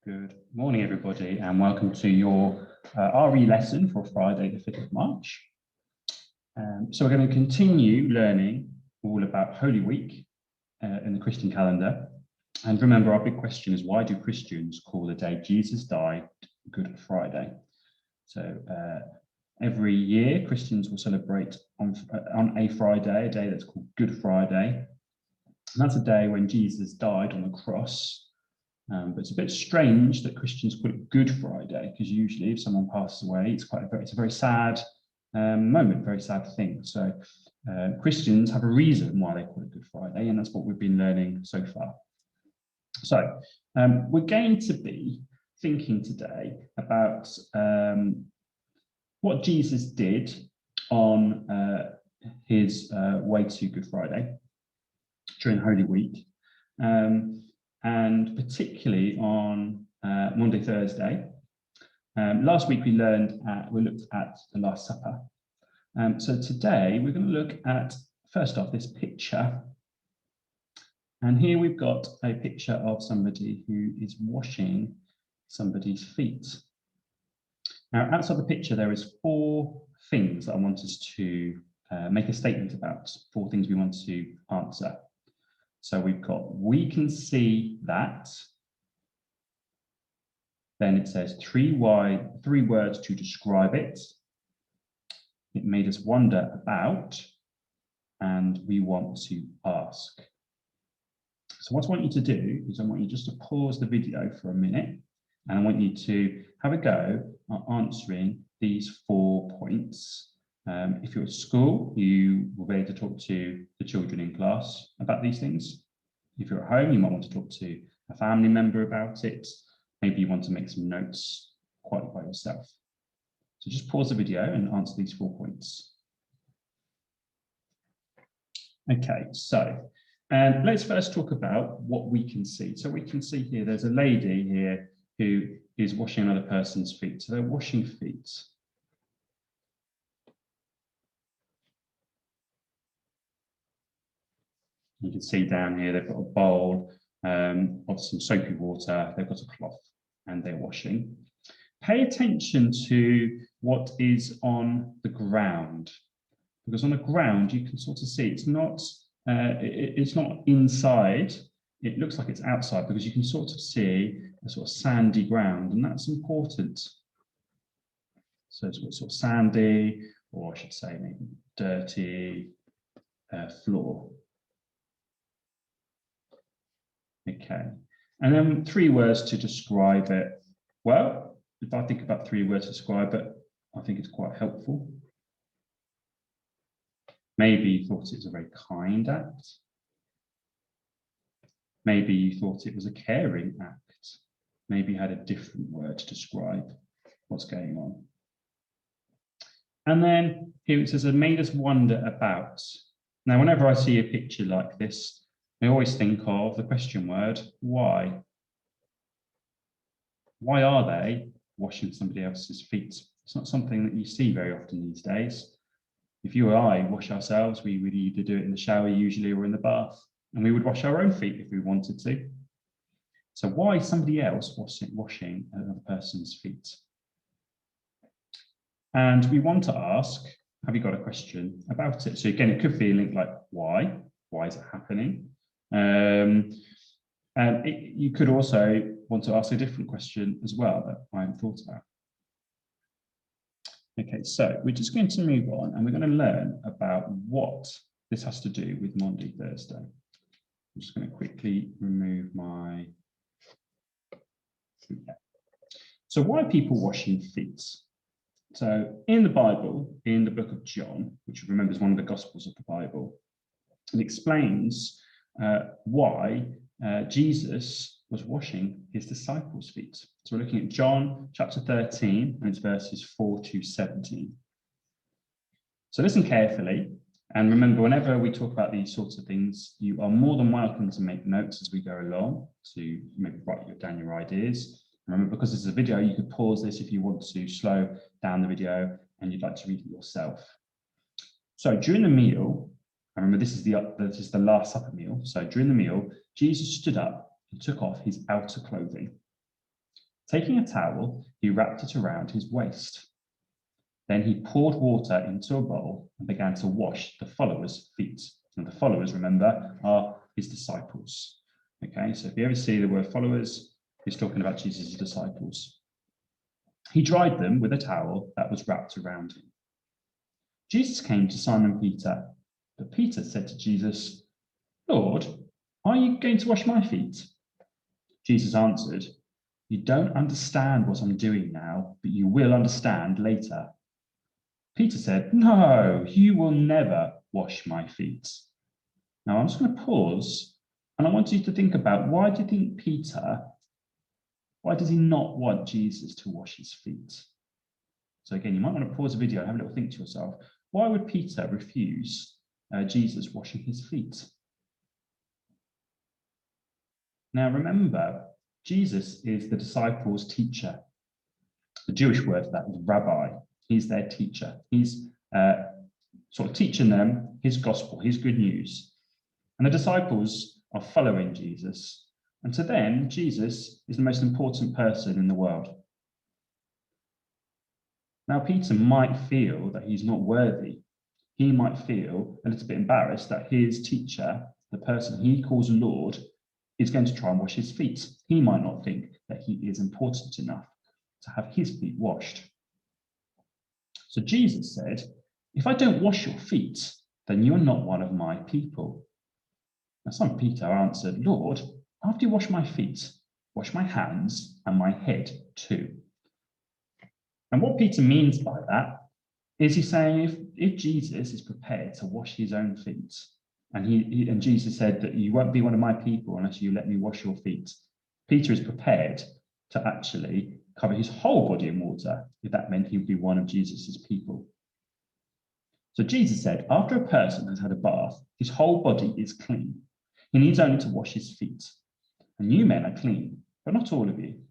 Good morning, everybody, and welcome to your RE lesson for Friday, the 5th of March. So we're going to continue learning all about Holy Week in the Christian calendar. And remember, our big question is, why do Christians call the day Jesus died Good Friday? So every year, Christians will celebrate on a Friday, a day that's called Good Friday. And that's a day when Jesus died on the cross. But it's a bit strange that Christians call it Good Friday, because usually if someone passes away, it's a very sad moment, very sad thing. So Christians have a reason why they call it Good Friday, and that's what we've been learning so far. So we're going to be thinking today about what Jesus did on his way to Good Friday during Holy Week. And particularly on Monday, Thursday. Last week we looked at the Last Supper. So today we're going to look at, first off, this picture. And here we've got a picture of somebody who is washing somebody's feet. Now, outside the picture, there is 4 things that I want us to make a statement about, 4 things we want to answer. So we've got, we can see that. Then it says 3 words to describe it. It made us wonder about, and we want to ask. So what I want you to do is I want you just to pause the video for a minute, and I want you to have a go at answering these 4 points. If you're at school, you will be able to talk to the children in class about these things. If you're at home, you might want to talk to a family member about it. Maybe you want to make some notes quite by yourself. So just pause the video and answer these 4 points. Okay, so let's first talk about what we can see. So we can see here, there's a lady here who is washing another person's feet. So they're washing feet. You can see down here, they've got a bowl of some soapy water, they've got a cloth, and they're washing. Pay attention to what is on the ground, because on the ground you can sort of see it's not inside, it looks like it's outside, because you can sort of see a sort of sandy ground, and that's important. So it's sort of sandy, or I should say maybe dirty floor. Okay, and then 3 words to describe it. Well, if I think about 3 words to describe it, I think it's quite helpful. Maybe you thought it was a very kind act. Maybe you thought it was a caring act. Maybe you had a different word to describe what's going on. And then here it says, it made us wonder about. Now, whenever I see a picture like this, I always think of the question word, why? Why are they washing somebody else's feet? It's not something that you see very often these days. If you or I wash ourselves, we would either do it in the shower usually or in the bath, and we would wash our own feet if we wanted to. So why is somebody else washing another person's feet? And we want to ask, have you got a question about it? So again, it could be linked like, why? Why is it happening? You could also want to ask a different question as well that I haven't thought about. Okay, so we're just going to move on, and we're going to learn about what this has to do with Monday, Thursday. I'm just going to quickly remove my... Okay. So why are people washing feet? So in the Bible, in the book of John, which you remember is one of the Gospels of the Bible, it explains why Jesus was washing his disciples' feet. So we're looking at John chapter 13, and it's verses 4 to 17. So listen carefully, and remember, whenever we talk about these sorts of things, you are more than welcome to make notes as we go along, to maybe write down your ideas. Remember, because this is a video, you could pause this if you want to slow down the video and you'd like to read it yourself. So during the meal, I remember this is the Last Supper meal. So during the meal, Jesus stood up and took off his outer clothing. Taking a towel, he wrapped it around his waist. Then he poured water into a bowl and began to wash the followers' feet. And the followers, remember, are his disciples. Okay, so if you ever see the word followers, he's talking about Jesus' disciples. He dried them with a towel that was wrapped around him. Jesus came to Simon Peter, but Peter said to Jesus, "Lord, are you going to wash my feet?" Jesus answered, "You don't understand what I'm doing now, but you will understand later." Peter said, "No, you will never wash my feet." Now I'm just going to pause, and I want you to think about, why do you think Peter, why does he not want Jesus to wash his feet? So again, you might want to pause the video and have a little think to yourself, why would Peter refuse Jesus washing his feet? Now remember, Jesus is the disciples' teacher. The Jewish word for that is rabbi. He's their teacher. He's sort of teaching them his gospel, his good news. And the disciples are following Jesus. And to them, Jesus is the most important person in the world. Now, Peter might feel that he's not worthy. He might feel a little bit embarrassed that his teacher, the person he calls Lord, is going to try and wash his feet. He might not think that he is important enough to have his feet washed. So Jesus said, "If I don't wash your feet, then you're not one of my people." Now, Simon Peter answered, "Lord, after you wash my feet, wash my hands and my head too." And what Peter means by that is he's saying, if Jesus is prepared to wash his own feet, and Jesus said that you won't be one of my people unless you let me wash your feet, Peter is prepared to actually cover his whole body in water if that meant he would be one of Jesus's people. So Jesus said, after a person has had a bath, his whole body is clean. He needs only to wash his feet. And you men are clean, but not all of you.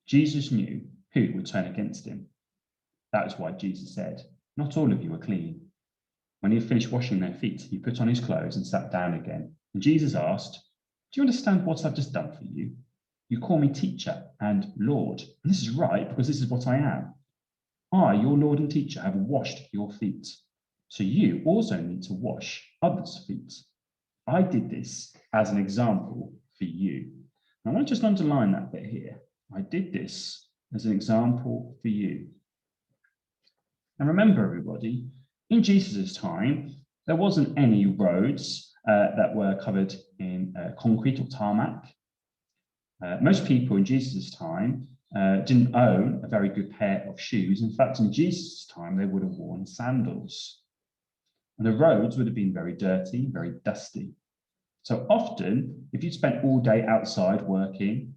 Jesus knew who would turn against him. That is why Jesus said, "Not all of you are clean." When he had finished washing their feet, he put on his clothes and sat down again. And Jesus asked, "Do you understand what I've just done for you? You call me teacher and Lord. And this is right, because this is what I am. I, your Lord and teacher, have washed your feet. So you also need to wash others' feet. I did this as an example for you." And I want to just underline that bit here. I did this as an example for you. And remember, everybody, in Jesus' time, there wasn't any roads that were covered in concrete or tarmac. Most people in Jesus' time didn't own a very good pair of shoes. In fact, in Jesus' time, they would have worn sandals. And the roads would have been very dirty, very dusty. So often, if you spent all day outside working,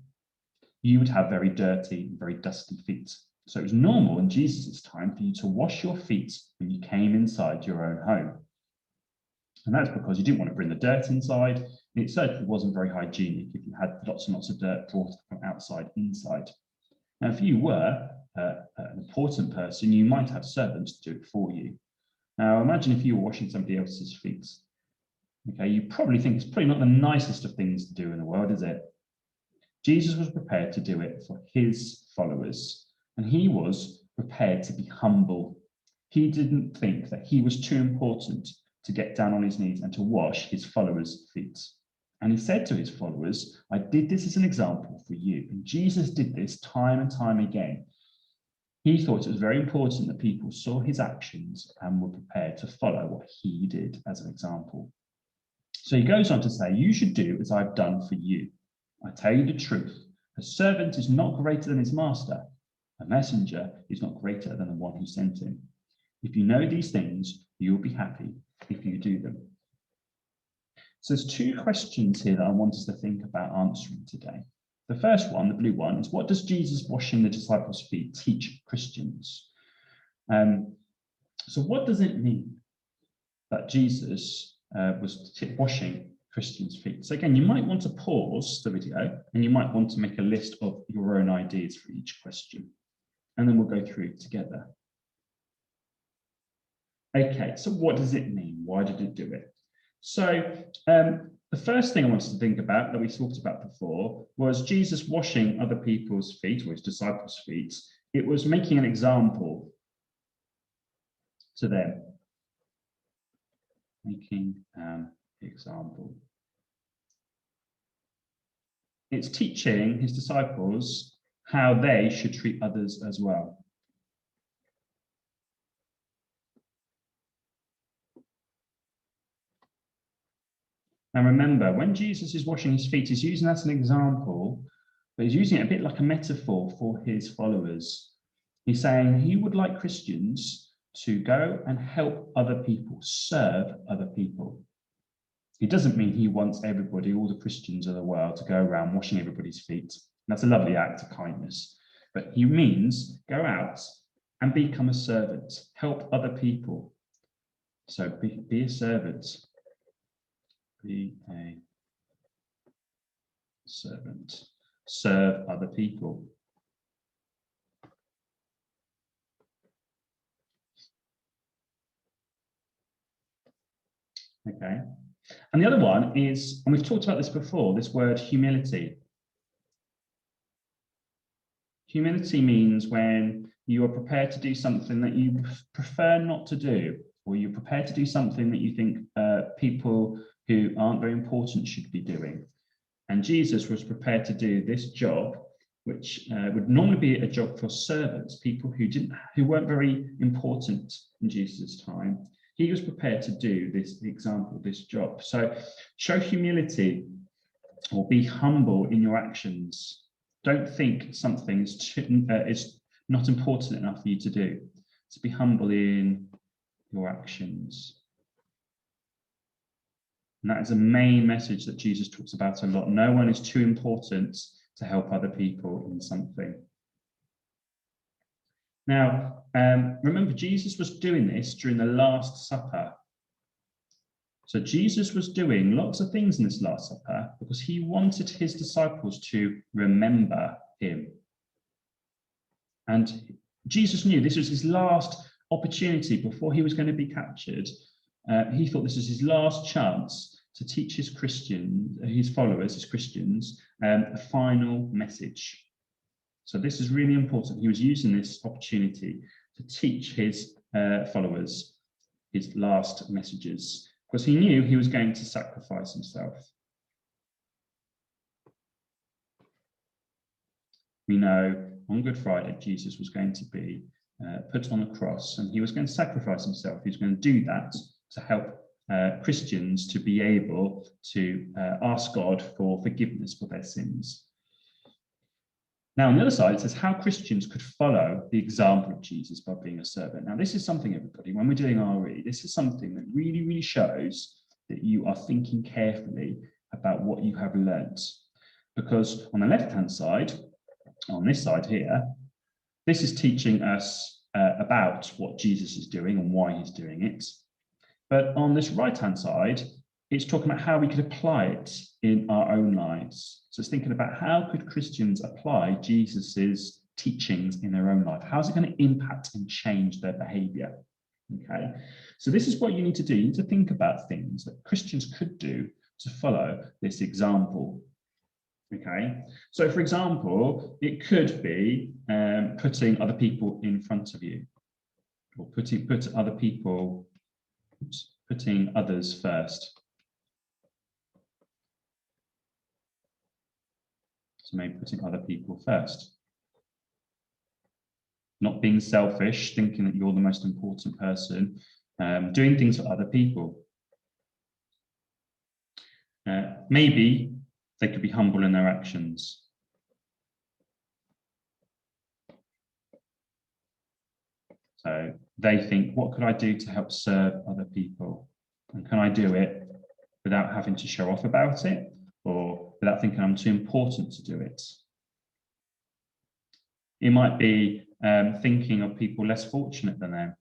you would have very dirty, very dusty feet. So it was normal in Jesus' time for you to wash your feet when you came inside your own home. And that's because you didn't want to bring the dirt inside. And it certainly wasn't very hygienic if you had lots and lots of dirt brought from outside inside. Now, if you were an important person, you might have servants do it for you. Now, imagine if you were washing somebody else's feet. Okay, you probably think it's probably not the nicest of things to do in the world, is it? Jesus was prepared to do it for his followers, and he was prepared to be humble. He didn't think that he was too important to get down on his knees and to wash his followers' feet. And he said to his followers, "I did this as an example for you." And Jesus did this time and time again. He thought it was very important that people saw his actions and were prepared to follow what he did as an example. So he goes on to say, "You should do as I've done for you. I tell you the truth, a servant is not greater than his master. A messenger is not greater than the one who sent him. If you know these things, you will be happy if you do them." So there's two questions here that I want us to think about answering today. The first one, the blue one, is what does Jesus washing the disciples' feet teach Christians? So what does it mean that Jesus was washing Christians' feet? So again, you might want to pause the video and you might want to make a list of your own ideas for each question. And then we'll go through it together. Okay, so what does it mean? Why did it do it? So the first thing I wanted to think about that we talked about before was Jesus washing other people's feet, or his disciples' feet. It was making an example to them. Making an example. It's teaching his disciples how they should treat others as well. And remember, when Jesus is washing his feet, he's using that as an example, but he's using it a bit like a metaphor for his followers. He's saying he would like Christians to go and help other people, serve other people. It doesn't mean he wants everybody, all the Christians of the world, to go around washing everybody's feet. That's a lovely act of kindness. But he means go out and become a servant, help other people. So be a servant. Be a servant. Serve other people. Okay. And the other one is, and we've talked about this before, this word humility. Humility means when you are prepared to do something that you prefer not to do, or you're prepared to do something that you think people who aren't very important should be doing. And Jesus was prepared to do this job, which would normally be a job for servants, people who weren't very important in Jesus' time. He was prepared to do this example, this job. So show humility, or be humble in your actions. Don't think something is not important enough for you to do. So be humble in your actions. And that is a main message that Jesus talks about a lot. No one is too important to help other people in something. Now, remember, Jesus was doing this during the Last Supper. So Jesus was doing lots of things in this Last Supper because he wanted his disciples to remember him. And Jesus knew this was his last opportunity before he was going to be captured. He thought this was his last chance to teach his followers, his Christians, a final message. So this is really important. He was using this opportunity to teach his followers his last messages, because he knew he was going to sacrifice himself. We know on Good Friday, Jesus was going to be put on a cross, and he was going to sacrifice himself. He was going to do that to help Christians to be able to ask God for forgiveness for their sins. Now, on the other side, it says how Christians could follow the example of Jesus by being a servant. Now, this is something, everybody, when we're doing RE, this is something that really, really shows that you are thinking carefully about what you have learnt. Because on the left-hand side, on this side here, this is teaching us about what Jesus is doing and why he's doing it. But on this right-hand side, it's talking about how we could apply it in our own lives. So it's thinking about how could Christians apply Jesus's teachings in their own life? How's it going to impact and change their behavior? Okay, so this is what you need to do. You need to think about things that Christians could do to follow this example. Okay, so for example, it could be putting other people in front of you, or putting others first. So maybe putting other people first. Not being selfish, thinking that you're the most important person, doing things for other people. Maybe they could be humble in their actions. So they think, what could I do to help serve other people? And can I do it without having to show off about it, or without thinking I'm too important to do it? It might be thinking of people less fortunate than them.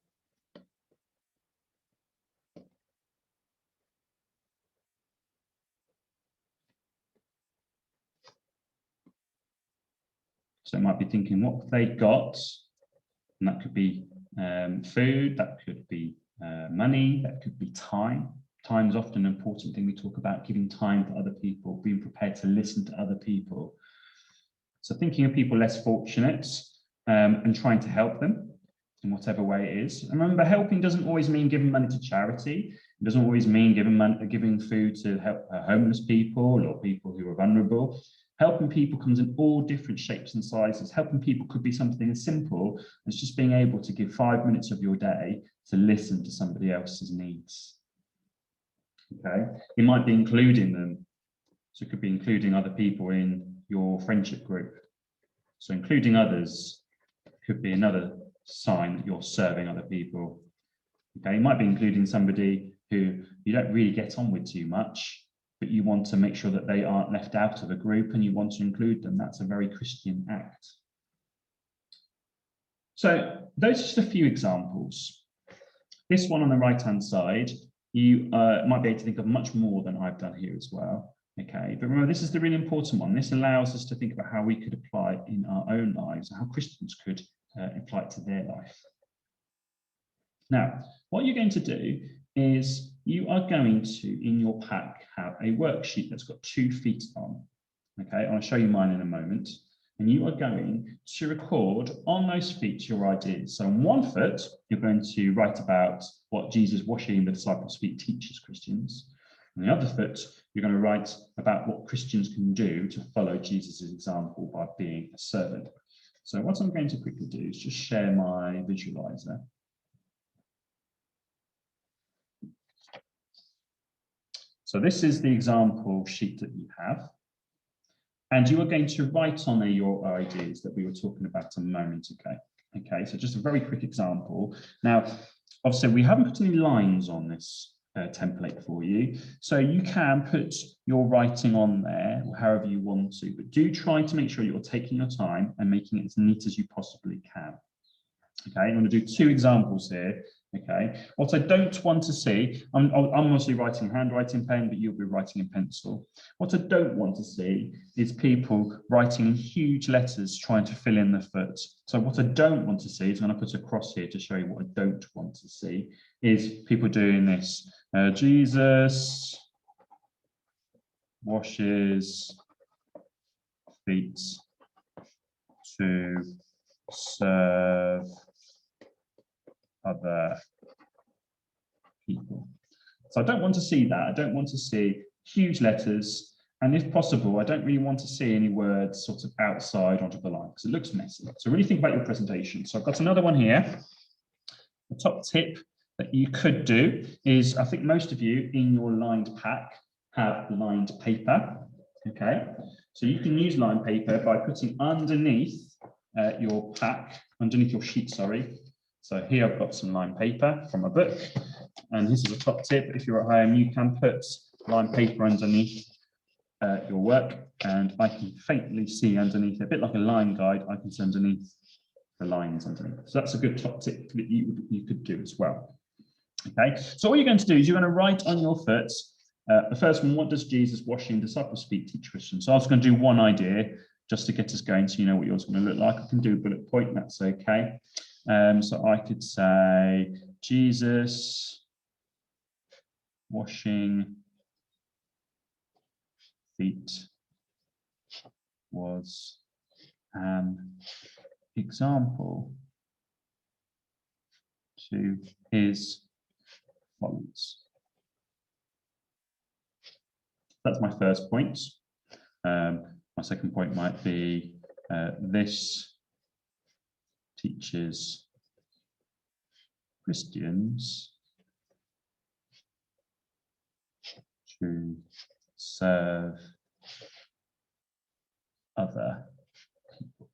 So it might be thinking what they got, and that could be food, that could be money, that could be time. Time is often an important thing. We talk about giving time to other people, being prepared to listen to other people. So thinking of people less fortunate and trying to help them in whatever way it is. And remember, helping doesn't always mean giving money to charity. It doesn't always mean giving food to help homeless people or people who are vulnerable. Helping people comes in all different shapes and sizes. Helping people could be something as simple as just being able to give 5 minutes of your day to listen to somebody else's needs. Okay, it might be including them. So it could be including other people in your friendship group. So including others could be another sign that you're serving other people. Okay, you might be including somebody who you don't really get on with too much, but you want to make sure that they aren't left out of a group and you want to include them. That's a very Christian act. So those are just a few examples. This one on the right-hand side, you might be able to think of much more than I've done here as well. Okay, but remember, this is the really important one. This allows us to think about how we could apply it in our own lives, how Christians could apply it to their life. Now, what you're going to do is you are going to, in your pack, have a worksheet that's got 2 feet on. Okay, I'll show you mine in a moment. And you are going to record on those feet your ideas. So on one foot, you're going to write about what Jesus washing the disciples' feet teaches Christians. On the other foot, you're going to write about what Christians can do to follow Jesus' example by being a servant. So what I'm going to quickly do is just share my visualizer. So this is the example sheet that you have. And you are going to write on there your ideas that we were talking about a moment ago. Okay, so just a very quick example. Now, obviously, we haven't put any lines on this template for you. So you can put your writing on there however you want to, but do try to make sure you're taking your time and making it as neat as you possibly can. Okay, I'm going to do 2 examples here. Okay, what I don't want to see, I'm obviously writing handwriting pen, but you'll be writing in pencil. What I don't want to see is people writing in huge letters trying to fill in the foot. So what I don't want to see is, I'm going to put a cross here to show you what I don't want to see, is people doing this. Jesus washes feet to serve other people. So I don't want to see that. I don't want to see huge letters. And if possible, I don't really want to see any words sort of outside onto the line because it looks messy. So really think about your presentation. So I've got another one here. The top tip that you could do is, I think most of you in your lined pack have lined paper. Okay, so you can use lined paper by putting underneath your pack, underneath your sheet, sorry. So here I've got some lined paper from a book, and this is a top tip. If you're at home, you can put lined paper underneath your work, and I can faintly see underneath, a bit like a line guide, I can see underneath the lines underneath. So that's a good top tip that you could do as well. Okay, so all you're going to do is you're going to write on your foot, the first one, what does Jesus washing disciples' feet teach Christians? So I was going to do one idea just to get us going so you know what yours is going to look like. I can do a bullet point, that's okay. So I could say Jesus washing feet was an example to his followers. That's my first point. My second point might be this teaches Christians to serve other people.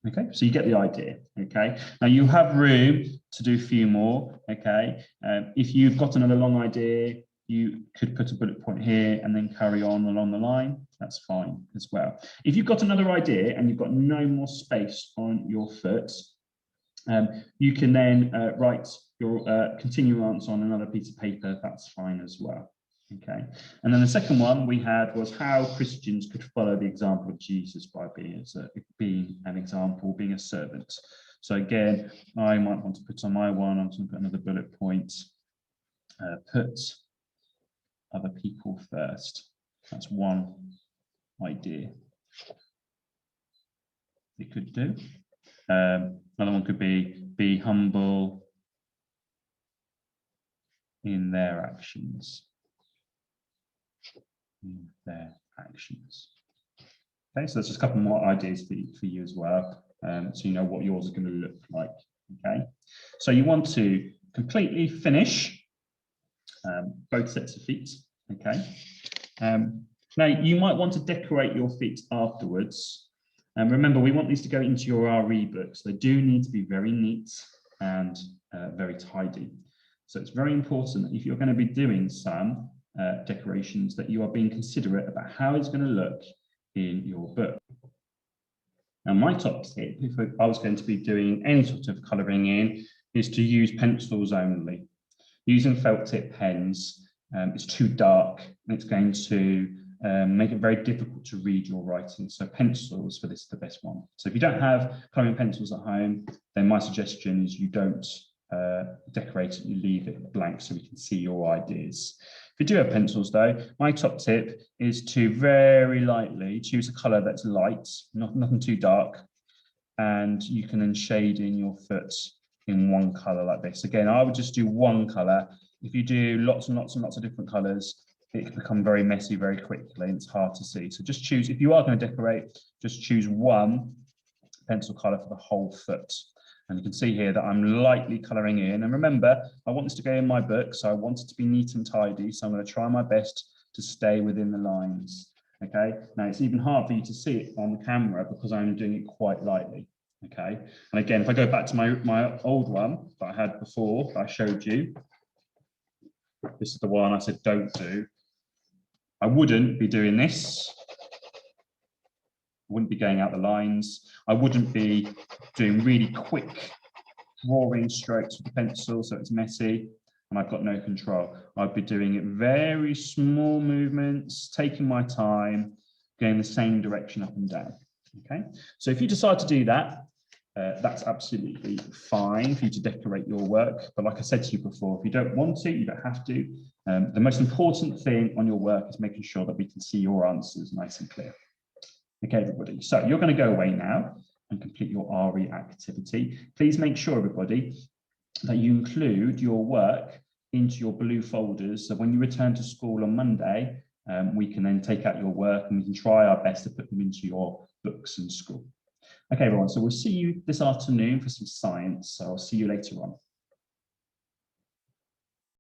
Okay, so you get the idea. Okay, now you have room to do a few more. Okay, if you've got another long idea, you could put a bullet point here and then carry on along the line. That's fine as well. If you've got another idea and you've got no more space on your foot, you can then write your continue answer on another piece of paper. That's fine as well. Okay, and then the second one we had was how Christians could follow the example of Jesus by being an example, being a servant. So again, I might want to put on my one, I'm going to put another bullet point. put other people first. That's one idea you could do. Another one could be humble in their actions. In their actions. Okay, so that's just a couple more ideas for you as well, so you know what yours is going to look like. Okay, so you want to completely finish both sets of feet. Okay, now you might want to decorate your feet afterwards. And remember, we want these to go into your RE books. They do need to be very neat and very tidy. So it's very important that if you're going to be doing some decorations, that you are being considerate about how it's going to look in your book. Now, my top tip, if I was going to be doing any sort of colouring in, is to use pencils only. Using felt tip pens is too dark and it's going to make it very difficult to read your writing. So pencils for this is the best one. So if you don't have colouring pencils at home, then my suggestion is you don't decorate it, you leave it blank so we can see your ideas. If you do have pencils though, my top tip is to very lightly choose a colour that's light, nothing too dark, and you can then shade in your foot in one colour like this. Again, I would just do one colour. If you do lots and lots and lots of different colours, it can become very messy very quickly and it's hard to see. So just choose, if you are going to decorate, just choose one pencil colour for the whole foot. And you can see here that I'm lightly colouring in. And remember, I want this to go in my book, so I want it to be neat and tidy. So I'm going to try my best to stay within the lines. Okay, now it's even hard for you to see it on the camera because I'm doing it quite lightly. Okay, and again, if I go back to my old one that I had before, that I showed you, this is the one I said don't do. I wouldn't be doing this. I wouldn't be going out the lines. I wouldn't be doing really quick drawing strokes with the pencil so it's messy and I've got no control. I'd be doing it very small movements, taking my time, going the same direction up and down. Okay, so if you decide to do that, that's absolutely fine for you to decorate your work. But like I said to you before, if you don't want to, you don't have to. The most important thing on your work is making sure that we can see your answers nice and clear. Okay, everybody, so you're going to go away now and complete your RE activity. Please make sure, everybody, that you include your work into your blue folders. So when you return to school on Monday, we can then take out your work and we can try our best to put them into your books in school. Okay, everyone, so we'll see you this afternoon for some science. So I'll see you later on.